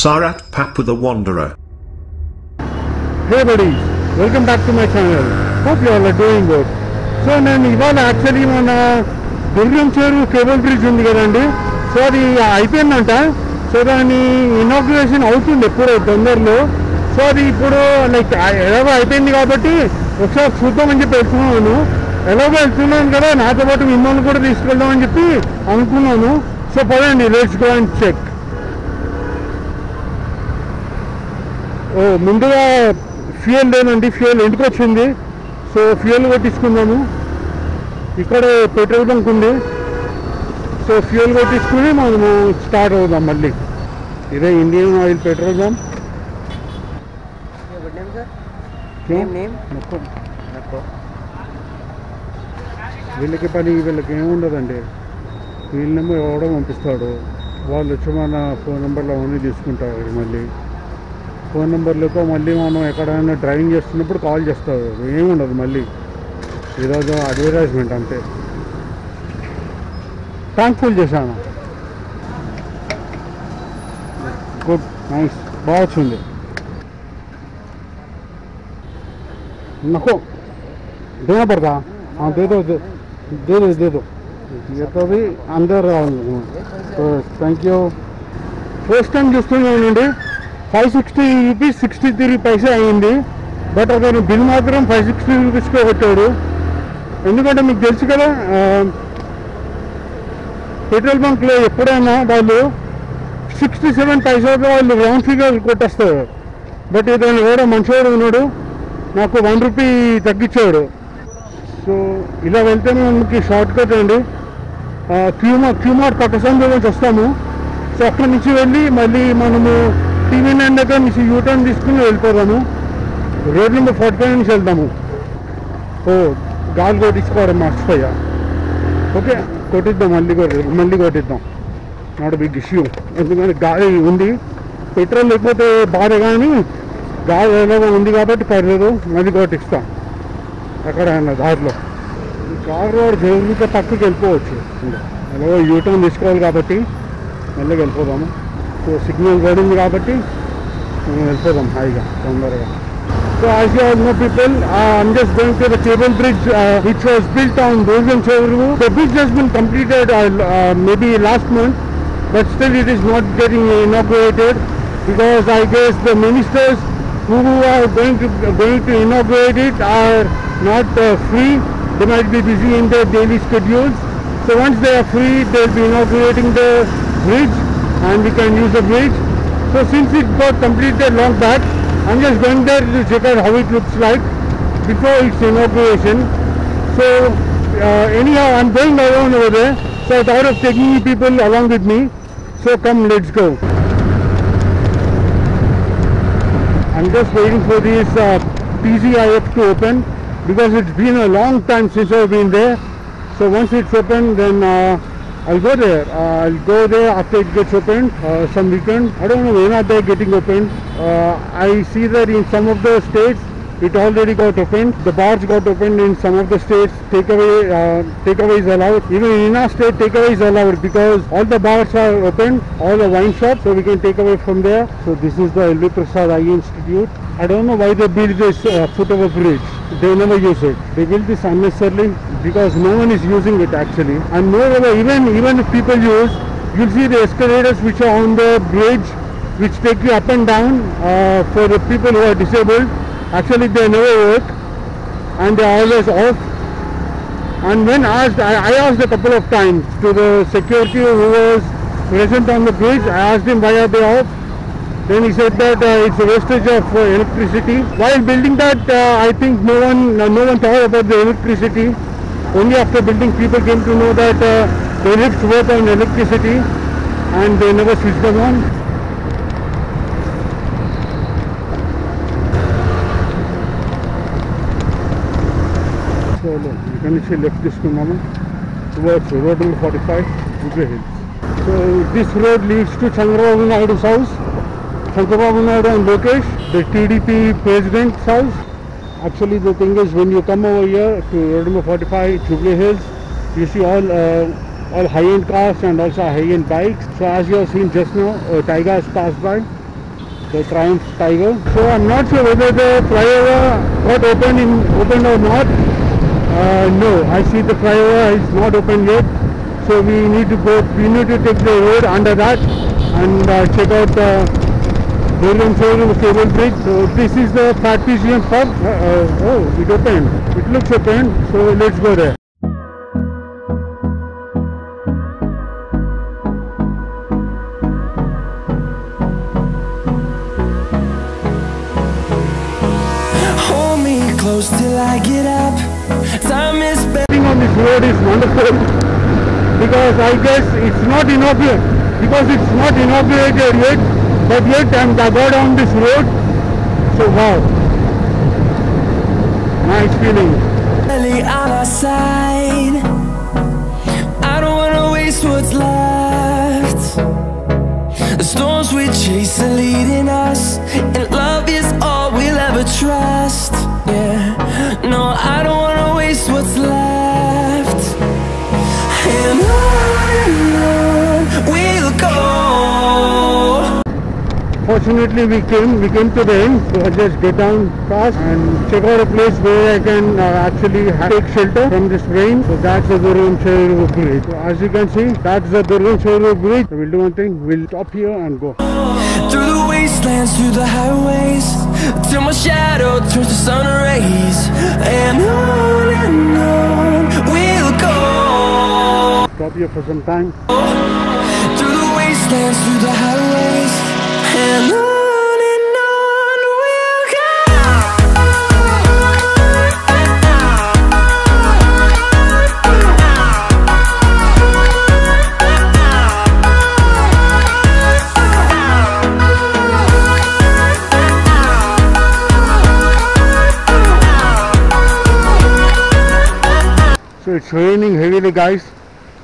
Sarat Papu the Wanderer. Hey buddies, welcome back to my channel. Hope you all are doing good. So నేను ఇవాళ actually మన దుర్గం చెరువు cable bridge ఉంది కదండి, so అది అయిపోయిందంట. సో దాని ఇనాగ్రేషన్ అవుతుంది ఎప్పుడో తొందరలో. సో అది ఇప్పుడు లైక్ ఎలాగో అయిపోయింది కాబట్టి ఒకసారి చూద్దామని చెప్పి వెళ్తున్నాను. ఎలాగో వెళ్తున్నాను కదా, నాతో పాటు మిమ్మల్ని కూడా తీసుకెళ్దామని చెప్పి అనుకున్నాను. సో పదండి, let's go and check. Oh ముందుగా ఫ్యూయల్ లేనండి, ఫ్యూయల్ ఇంటికి వచ్చింది. సో ఫ్యూయల్ కొట్టించుకుందాము. ఇక్కడ పెట్రోల్ బంక్ ఉంది. సో ఫ్యూయల్ కొట్టించుకుని మనము స్టార్ట్ అవుదాం మళ్ళీ. ఇదే ఇండియన్ ఆయిల్ పెట్రోల్ బంక్. వీళ్ళకి పని, వీళ్ళకి ఏముండదండి. వీళ్ళనేమో ఎవడో పంపిస్తాడు, వాళ్ళు వచ్చి మన ఫోన్ నెంబర్లో అవన్నీ తీసుకుంటారు. మళ్ళీ ఫోన్ నెంబర్లతో మళ్ళీ మనం ఎక్కడైనా డ్రైవింగ్ చేస్తున్నప్పుడు కాల్ చేస్తారు. ఏముండదు మళ్ళీ, ఈరోజు అడ్వర్టైజ్మెంట్ అంతే. ట్యాంక్ ఫుల్ చేశాను. గుడ్, నైస్, బాగా వచ్చింది. నాకు देना पड़ता? हाँ दे दो ये तो भी अंदर तो थैंक यू. ఫస్ట్ టైం చూస్తున్నానండి. 560 రూపీస్ 63 పైసే అయింది. బట్ అతను బిల్ మాత్రం 560 రూపీస్కే కొట్టాడు. ఎందుకంటే మీకు తెలుసు కదా, పెట్రోల్ బంక్లో ఎప్పుడైనా వాళ్ళు 67 పైసాతో వాళ్ళు రౌండ్ ఫిగర్ కొట్టేస్తారు. బట్ ఇతను కూడా మంచివాడు ఉన్నాడు, నాకు 1 రూపీ తగ్గించాడు. సో ఇలా వెళ్తే మనకి షార్ట్ కట్ అండి. క్యూమార్ట్ పక్కసం నుంచి వస్తాము. సో అక్కడి నుంచి వెళ్ళి మళ్ళీ మనము TV9 దగ్గర నుంచి యూటర్న్ తీసుకుని వెళ్ళిపోదాము. రోడ్ నెంబర్ 45 నుంచి వెళ్దాము. ఓ గాలి కొట్టించుకోవడం మర్చిపోయా. ఓకే కొట్టిద్దాం, మళ్ళీ కొట్టిద్దాం. నాట్ బిగ్ ఇష్యూ, ఎందుకంటే గాలి ఉంది. పెట్రోల్ లేకపోతే బాధ, కానీ గాలి ఎలాగో ఉంది కాబట్టి పర్లేదు, మళ్ళీ కొట్టిస్తాం. అక్కడ దారిలో కార్ రోడ్ జరుగుతో పక్కకి వెళ్ళిపోవచ్చు. ఎలాగో యూటర్న్ తీసుకోవాలి కాబట్టి మెల్లగా వెళ్ళిపోదాము. సో సిగ్నల్ పడింది కాబట్టి మనం వెళ్ళిపోదాం హాయిగా, తొందరగా. So as you all know people, I'm just going to the cable bridge which was built on Durgam Cheruvu. The bridge has been completed maybe last month, but still it is not getting inaugurated because I guess the ministers who are going to inaugurate it are not free. They might be busy in their daily schedules. So once they are free, they'll be inaugurating the bridge and we can use the bridge. So since it got completed long back, I'm just going there to check out how it looks like before its inauguration. So anyhow, I'm going around over there, so I thought of taking you people along with me. So come, let's go. I'm just waiting for this PCIF to open because it's been a long time since I've been there. So once it's open, then I'll go there. I'll go there after it gets opened, some weekend. I don't know when are they getting opened. I see that in some of the states it already got opened. The bars got opened in some of the states. Takeaway is allowed. Even in our state, takeaway is allowed because all the bars are open, all the wine shops, so we can take away from there. So this is the L.V. Prasad Eye Institute. I don't know why they built this foot over bridge. They never use it. They built this unnecessarily because no one is using it actually. And moreover, even if people use, you'll see the escalators which are on the bridge, which take you up and down for the people who are disabled. Actually they never work and they are always off. And when asked, I asked a couple of times to the security who was present on the bridge, I asked him why are they off. Then he said that it's a wastage of electricity. While building that, I think no one thought about the electricity. Only after building, people came to know that the lifts work on electricity and they never switched them on. So you can see left this moment towards road number 45, Jubilee Hills. So this road leads to Chandrababu Naidu's house. Chandrababu Naidu and Lokesh, the TDP president's house. Actually the thing is, when you come over here to road number 45, Jubilee Hills, you see all high-end cars and also high-end bikes. So as you have seen just now, Taiga has passed by. the Triumph Tiger. So I'm not sure whether the flyover got opened or not. No, I see the flyover is not open yet. So we need to take the road under that and check out Durgam Showroom Cable Bridge. So this is the Patrician pub. Oh, it opened. It looks open. So let's go there. Hold me close till I get up. Time is spent On this road is wonderful because I guess it's not inaugurated yet, but yet I got on this road, so wow, nice feeling. barely on our side. I don't wanna waste what's left. The storms we chase are leading us, and love is all we'll ever trust. Yeah, no, I don't wanna waste what's left. And on we'll go. Fortunately we came to the end, so I'll just get down fast and check out a place where I can actually take shelter from this rain. So that's the Durgam Showroom Bridge. So as you can see, that's the Durgam Showroom Bridge. So we'll do one thing, we'll stop here and go. Through the wastelands, through the highways, till my shadow turns to sun rays. And on we'll go. Stop here for some time. Through the wastelands, through the highways, and on we'll go. So it's raining heavily, guys.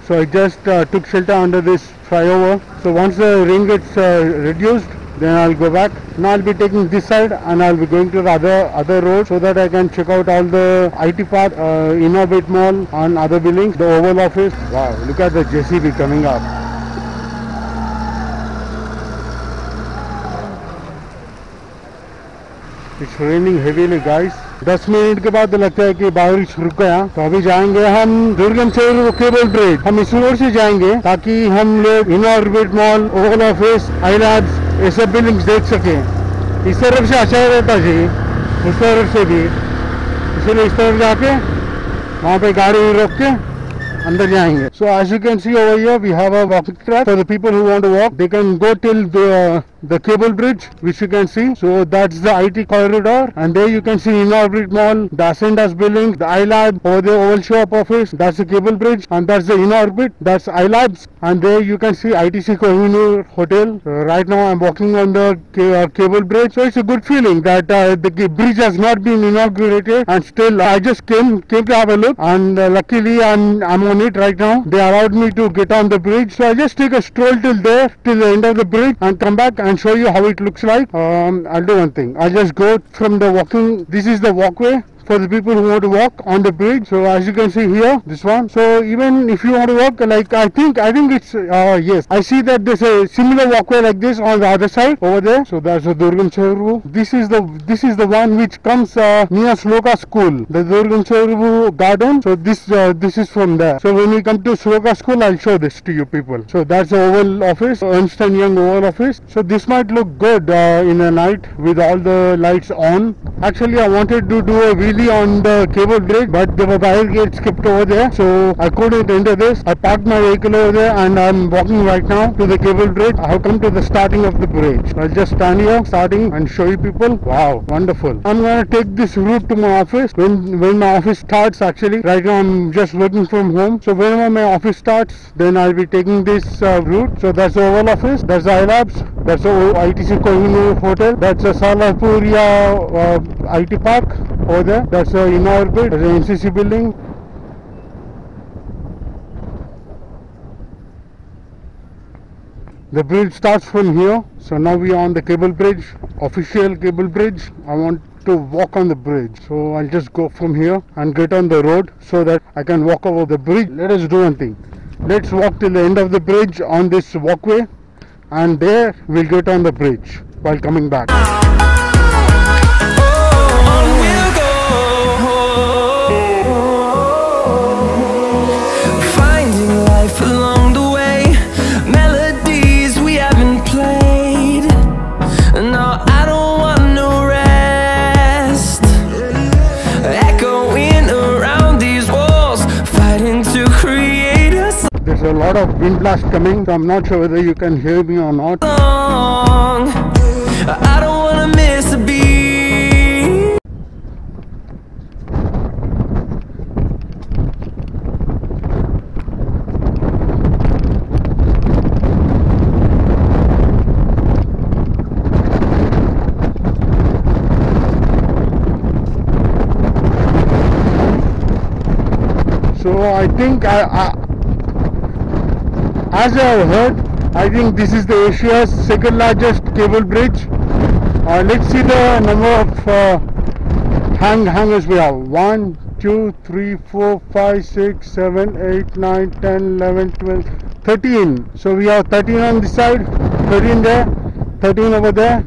So I just took shelter under this flyover. So once the rain gets reduced, then I'll go back. Now I'll be taking this side and I'll be going to the other road so that I can check out all the IT Park, Inorbit Mall and other buildings, the Oval Office. Wow, look at the JCB coming up. It's raining heavily, guys. 10 minute के बाद लगता है कि बारिश रुक गया, तो अभी जाएंगे हम दुर्गम शोरूम केबल ब्रिज। हम इस रोड से जाएंगे ताकि हम लोग इनऑर्बिट मॉल, ओवल ऑफिस, आई लैब्स ये सब बिल्डिंग्स देख सकें। इस तरफ से अच्छा रहता जी, उस तरफ से भी, इसलिए इस तरफ जाके वहाँ पे गाड़ी रोक के अंदर जाएंगे। So as you can see over here, we have a walking track for the people who want to walk. They can go till the cable bridge, which you can see. So that's the IT corridor, and there you can see Inorbit Mall, the Ascendas building, the iLab, over the Oval Shop office. That's the cable bridge, and that's the Inorbit. That's iLabs, and there you can see ITC Kohinoor Hotel. Right now I'm walking on the cable bridge, so it's a good feeling that the bridge has not been inaugurated, and still I just came to have a look, and luckily I'm on it right now. They allowed me to get on the bridge, so I just take a stroll till there, till the end of the bridge, and come back and show you how it looks like. I'll do one thing. I'll just go from the walking. This is the walkway for the people who want to walk on the bridge. So as you can see here, this one. So even if you want to walk, like I think it's yes, I see that there's a similar walkway like this on the other side over there. So that's the Durgam Showroom. This is the one which comes near Sloka School, the Durgam Showroom garden. So this is from there. So when we come to Sloka School, I'll show this to you people. So that's the Oval Office, Ernst & Young Oval Office. So this might look good in the night with all the lights on. Actually, I wanted to do a wheelie on the cable bridge, but there were fire gates kept over there, so I couldn't enter this. I parked my vehicle over there and I'm walking right now to the cable bridge. I have come to the starting of the bridge. I'll just stand here starting and show you people. Wow, wonderful. I'm gonna take this route to my office when my office starts. Actually right now I'm just working from home, so whenever my office starts, then I'll be taking this route. So that's the Oval Office, that's the iLabs, that's the ITC Kohinoor Hotel, that's the Salapuria IT Park over there, that's the Inorbit, that's the NCC building. The bridge starts from here. So now we are on the cable bridge, official cable bridge. I want to walk on the bridge, so I'll just go from here and get on the road so that I can walk over the bridge. Let us do one thing. Let's walk till the end of the bridge on this walkway, and there we'll get on the bridge. while coming back. On we'll go, finding life along the way, melodies we haven't played. No, I don't want no rest, echoing around these walls, fighting to create us There's a lot of wind blast coming, so I'm not sure whether you can hear me or not. long. I don't wanna miss a beat. So I think as I have heard, I think this is the Asia's second largest cable bridge. Let's see the number of hangers we have. 1, 2, 3, 4, 5, 6, 7, 8, 9, 10, 11, 12, 13. So we have 13 on this side, 13 there, 13 over there,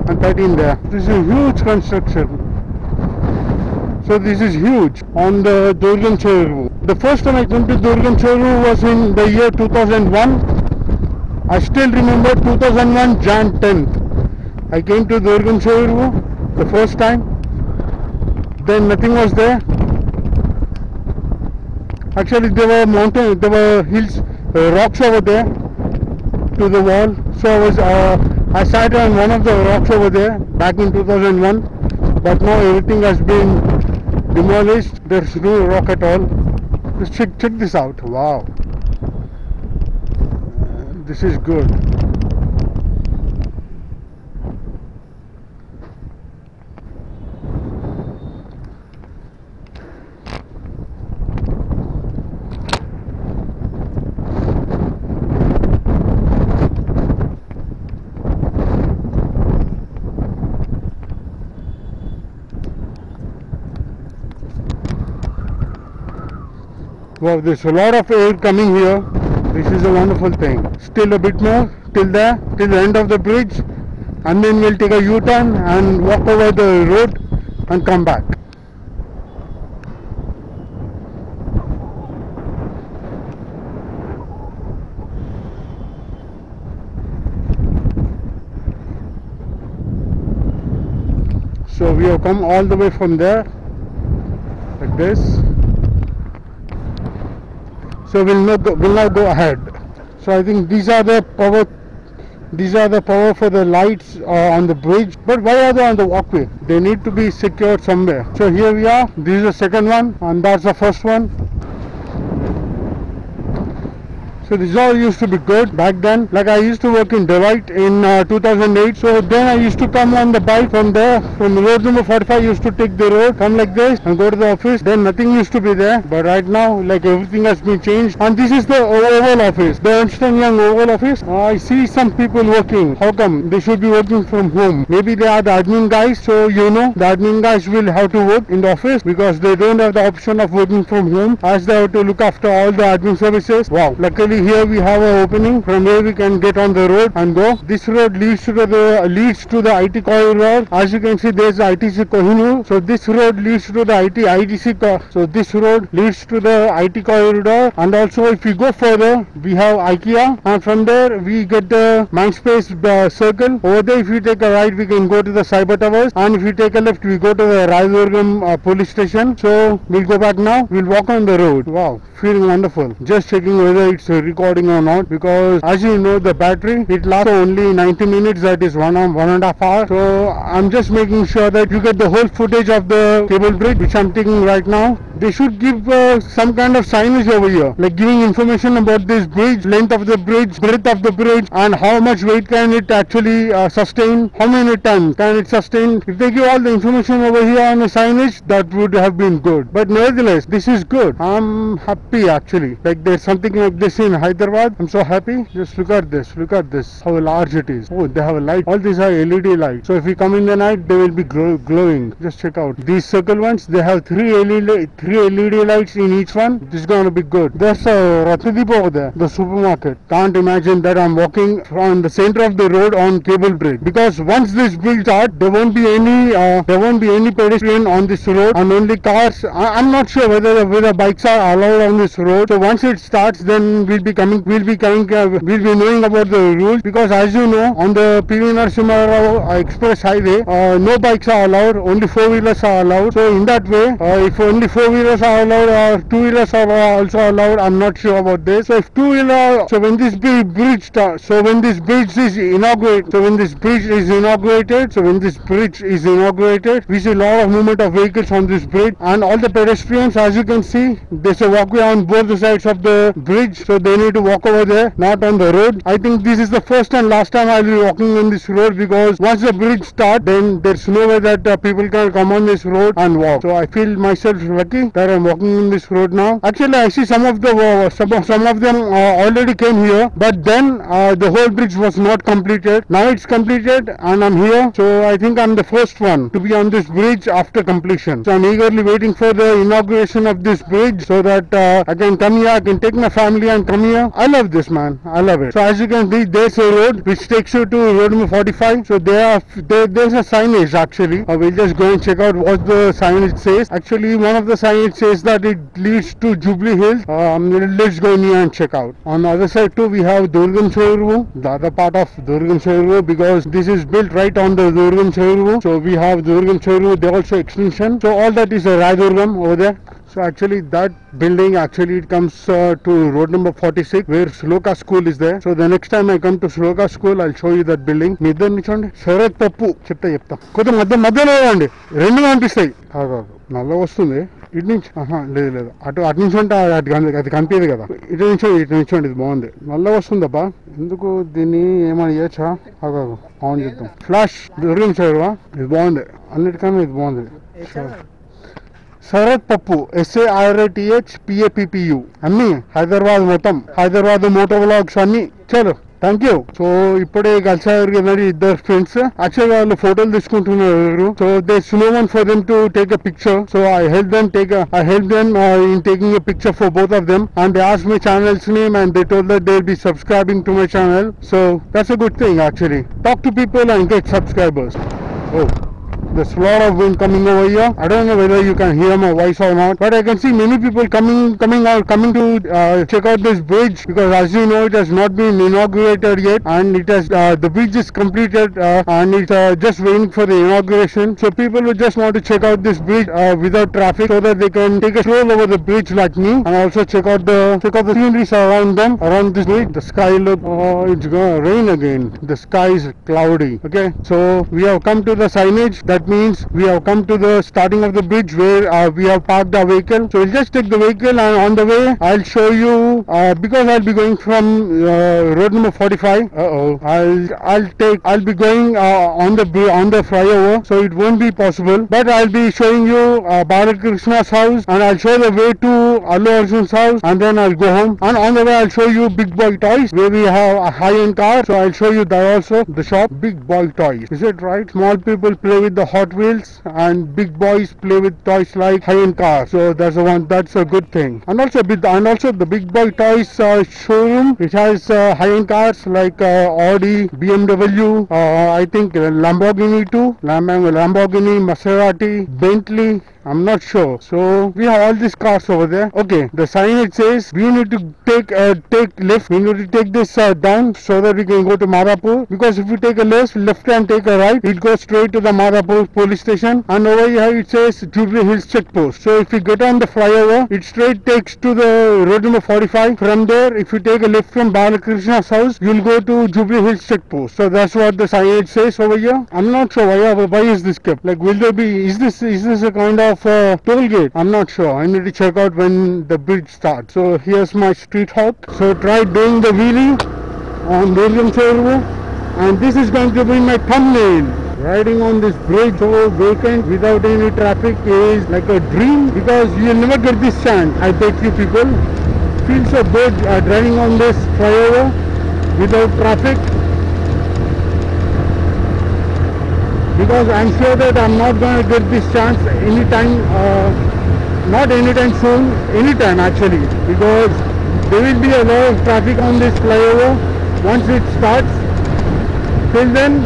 and 13 there. This is a huge construction. So this is huge on the Durgan Cheru. The first time I came to Durgan Cheru was in the year 2001. I still remember 2001 Jan 10th. I came to Durgan Cheru the first time. Then nothing was there. Actually there were mountains, there were hills, rocks over there to the wall. So I sat on one of the rocks over there back in 2001. But now everything has been demolished. There's no rock at all. Just check this out. Wow, this is good. Wow, there's a lot of air coming here. This is a wonderful thing. Still a bit more till the end of the bridge, and then we'll take a U-turn and walk over the road and come back. So we have come all the way from there, like this. So we'll now go ahead. So I think these are the power for the lights on the bridge. But why are they on the walkway? They need to be secured somewhere. So here we are. This is the second one, and that's the first one. So this all used to be good back then. Like I used to work in Deloitte in 2008. So then I used to come on the bike from there, from road number 45. I used to take the road, come like this and go to the office. Then nothing used to be there. But right now, like everything has been changed. And this is the Oval Office, the Ernst & Young Oval Office. I see some people working. How come? They should be working from home. Maybe they are the admin guys. So you know, the admin guys will have to work in the office because they don't have the option of working from home, as they have to look after all the admin services. Wow. Luckily here we have an opening from where we can get on the road and go. This road leads to the IT corridor. As you can see, there's ITC Kohinoor. So this road leads to the ITC. So this road leads to the IT corridor. And also, if we go further, we have IKEA, and from there we get the Mindspace circle. Over there, if you take a right, we can go to the Cyber Towers, and if you take a left, we go to the Rajadurgam police station. So we'll go back now. We'll walk on the road. Wow, feeling wonderful. Just checking whether it's recording or not, because as you know, the battery, it lasts only 90 minutes, that is 1.5 hours. So I'm just making sure that you get the whole footage of the cable bridge, which I'm taking right now. They should give some kind of signage over here, like giving information about this bridge, length of the bridge, breadth of the bridge, and how much weight can it actually sustain, how many tons can it sustain. If they give all the information over here on the signage, that would have been good. But nevertheless, this is good. I'm happy actually. Like there's something like this in Hyderabad. I'm so happy. Just look at this, how large it is. Oh, they have a light. All these are LED lights. So if you come in the night, they will be glowing. Just check out these circle ones. They have three 3 LED lights in each one. This is going to be good. There's a Ratnadeep over there, the supermarket. Can't imagine that I'm walking from the center of the road on cable bridge, because once this bridge starts, there won't be any pedestrian on this road, and only cars. I'm not sure whether bikes are allowed on this road. So once it starts, then we'll be knowing about the rules, because as you know, on the PV Narasimha Rao Express Highway, no bikes are allowed, only 4-wheelers are allowed. So in that way, if only 4-wheelers are allowed or 2-wheelers are also allowed, I'm not sure about this. So if when this bridge starts, when this bridge is inaugurated, we see a lot of movement of vehicles on this bridge, and all the pedestrians, as you can see, there's a walkway on both the sides of the bridge, so they need to walk over there, not on the road. I think this is the first and last time I'll be walking on this road, because once the bridge starts, then there's no way that people can come on this road and walk. So I feel myself lucky that I'm walking on this road now. Actually, I see some of them already came here, but then the whole bridge was not completed. Now it's completed and I'm here, so I think I'm the first one to be on this bridge after completion. So I'm eagerly waiting for the inauguration of this bridge, so that I can come here, I can take my family and come here. I love this, man, I love it. So as you can see, there's a road which takes you to road number 45. So there's a signage actually. We'll just go and check out what the signage says. Actually, one of the signage says that it leads to Jubilee Hills. Let's go in here and check out. On the other side too, we have Durgan Shoirvu, the other part of Durgan Shoirvu, because this is built right on the Durgan Shoirvu. So we have Durgan Shoirvu, they also extension. So all that is a Radurgam over there. So actually that building it comes to road number 46, where Sloka school is there. So the next time I come to Sloka school, I'll show you that building. Middan nichonde Sharat Pappu chepta koda madhyalo andi rendu kanipistayi nalla vastundi ఇటు నుంచి లేదు అటు నుంచి అంటే అది కనిపించదు కదా. ఇటు నుంచి ఇది బాగుంది, నల్ల వస్తుందబ్బా. ఎందుకు దీన్ని ఏమని చేయొచ్చా? ఆన్ చేద్దాం. ఫ్లాష్ దొరికింది చూడవా, ఇది బాగుంది, అన్నిటికన్నా ఇది బాగుంది. శరత్ పప్పు SARATH అన్ని హైదరాబాద్ మొత్తం, హైదరాబాద్ మోటో వ్లాగ్స్ అన్ని. చలో, థ్యాంక్ యూ. సో ఇప్పుడే కలిసారు కదా ఇద్దరు ఫ్రెండ్స్. యాక్చువల్గా వాళ్ళు ఫోటోలు తీసుకుంటున్నారు. So there's no one for them to take a picture. So I help them in taking a picture for both of them, and they asked my channel's name and they told that they'll be subscribing to my channel. So that's a good thing actually. Talk to people and get subscribers. Oh, there's a lot of wind coming over here. I don't know whether you can hear my voice or not, but I can see many people coming to check out this bridge, because as you know, it has not been inaugurated yet, and the bridge is completed and it's just waiting for the inauguration. So people who just want to check out this bridge without traffic, so that they can take a stroll over the bridge like me, and also check out the sceneries around this bridge. The sky it's gonna rain again. The sky is cloudy. Okay, so we have come to the signage. That means we have come to the starting of the bridge, where we have parked our vehicle. So we'll just take the vehicle, and on the way I'll show you, because I'll be going from road number 45. I'll be going on the flyover, so it won't be possible, but I'll be showing you Balakrishna's house, and I'll show the way to Allu Arjun's house, and then I'll go home. And on the way I'll show you Big Boy Toys, where we have a high-end car. So I'll show you that also, the shop Big Boy Toys. Is it right? Small people play with the Hot Wheels, and big boys play with toys like high-end cars. So that's a good thing. And also the Big Boy Toys showroom, it has high-end cars like Audi, BMW, I think Lamborghini too, Lamborghini, Maserati, Bentley, I'm not sure. So we have all these cars over there. Okay, the signage says we need to take left. We need to take this down, so that we can go to Madhapur, because if we take a left and take a right, it goes straight to the Madhapur police station. And over here it says Jubilee Hills checkpost. So if we get on the flyover, it straight takes to the road number 45. From there, if you take a left from Balakrishna's house, you'll go to Jubilee Hills checkpost. So that's what the signage says over here. I'm not sure why is this kept. Like, will there be, is this a kind of toll gate? I'm not sure. I need to check out when the bridge starts. So here's my street hop. So try doing the wheelie on Durgan Shoirvu, and this is going to be my thumbnail. Riding on this bridge so vacant without any traffic is like a dream, because you'll never get this chance. I bet you people feel so good driving on this flyover without traffic, because I'm sure that I'm not going to get this chance anytime not anytime soon, anytime actually, because there will be a lot of traffic on this flyover once it starts. Till then,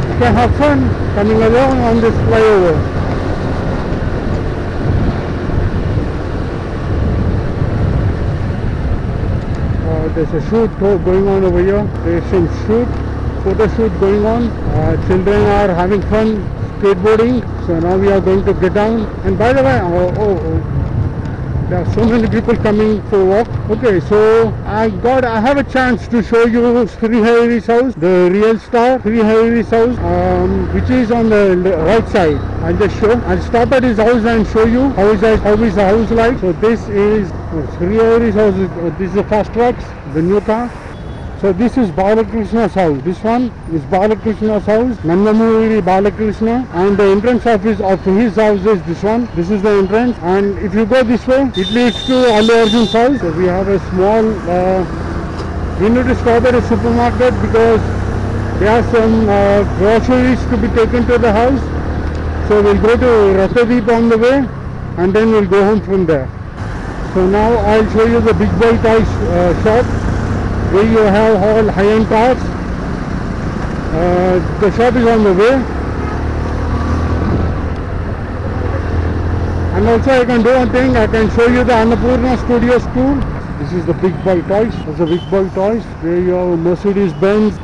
you can have fun coming along on this flyover. There's a shoot going on over here. There's some photo shoot going on. Children are having fun skateboarding. So now we are going to get down. And by the way, there are so many people coming for a walk. Okay, so I have a chance to show you Srihari's house, the real star Srihari's house, which is on the right side. I'll stop at his house and show you how is the house like. So this is Srihari's house. This is the fast tracks, the new car. So this is Balakrishna's house. This one is Balakrishna's house, Nandamuri Balakrishna, and the entrance of his house is this one. This is the entrance, and if you go this way, it leads to Allu Arjun's house. So we have a small, we need to stop at a supermarket because there are some groceries to be taken to the house. So we'll go to Rathadeep on the way, and then we'll go home from there. So now I'll show you the Big Boy Toys shop, where you have all high-end cars. The shop is on the way. And also I can do one thing, I can show you the Annapurna Studios tour. This is the Big Boy Toys. There's the Big Boy Toys where you have Mercedes-Benz,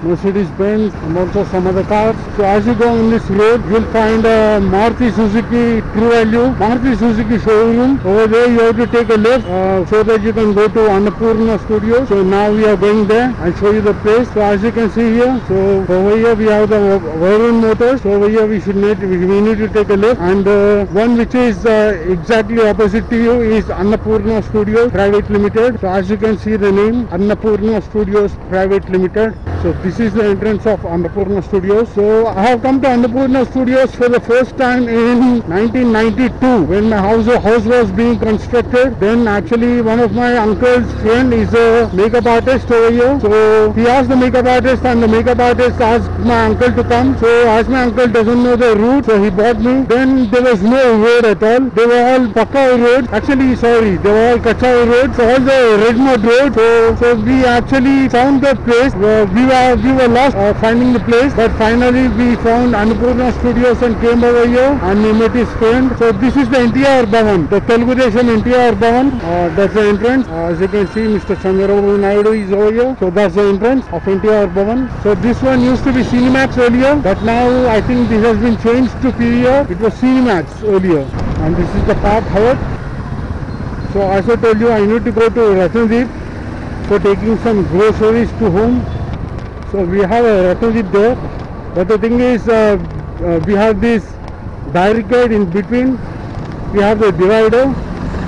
and also some other cars. So as you go on this road, you'll find a Maruti Suzuki True Value, Maruti Suzuki showroom. Over there you have to take a left so that you can go to Annapurna Studios. So now we are going there. I'll show you the place. So as you can see here, so over here we have the Varun Motors. So over here we need to take a left, and one which is exactly opposite to you is Annapurna Studios Private Limited. So as you can see the name, Annapurna Studios Private Limited. So this is the entrance of Annapurna Studios. So I have come to Annapurna Studios for the first time in 1992 when my house was being constructed. Then actually one of my uncle's friend is a makeup artist over here. So he asked the makeup artist, and the makeup artist asked my uncle to come. So as my uncle doesn't know the route, so he brought me. Then there was no road at all. They were all Pakka roads. Actually, sorry, they were all Kacha roads. So all the red mud road. So we actually found the place. We were lost finding the place, but finally we found Annapurna Studios and came over here, and we met his friend. So this is the NTR Bhavan, the Telugu Desam NTR Bhavan. That's the entrance. As you can see, Mr. Chandrababu Naidu is over here. So that's the entrance of NTR Bhavan. So this one used to be Cinemax earlier, but now I think this has been changed to PVR. It was Cinemax earlier, and this is the Park Hyatt. So as I told you, I need to go to Rathadeep for taking some groceries to home. So we have a Rathadeep there, but the thing is we have this barricade in between. We have the divider,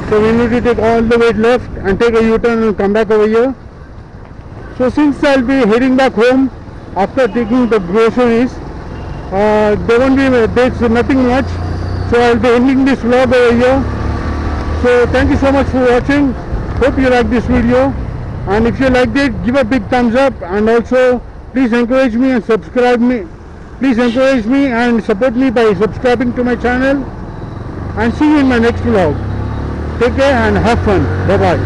so we need to take all the way left and take a U-turn and come back over here. So since I'll be heading back home after taking the groceries, there's nothing much, so I'll be ending this vlog over here. So thank you so much for watching. Hope you like this video, and if you liked it, give a big thumbs up, and also please encourage me and subscribe me. Please encourage me and support me by subscribing to my channel, and see you in my next vlog. Take care and have fun. Bye bye.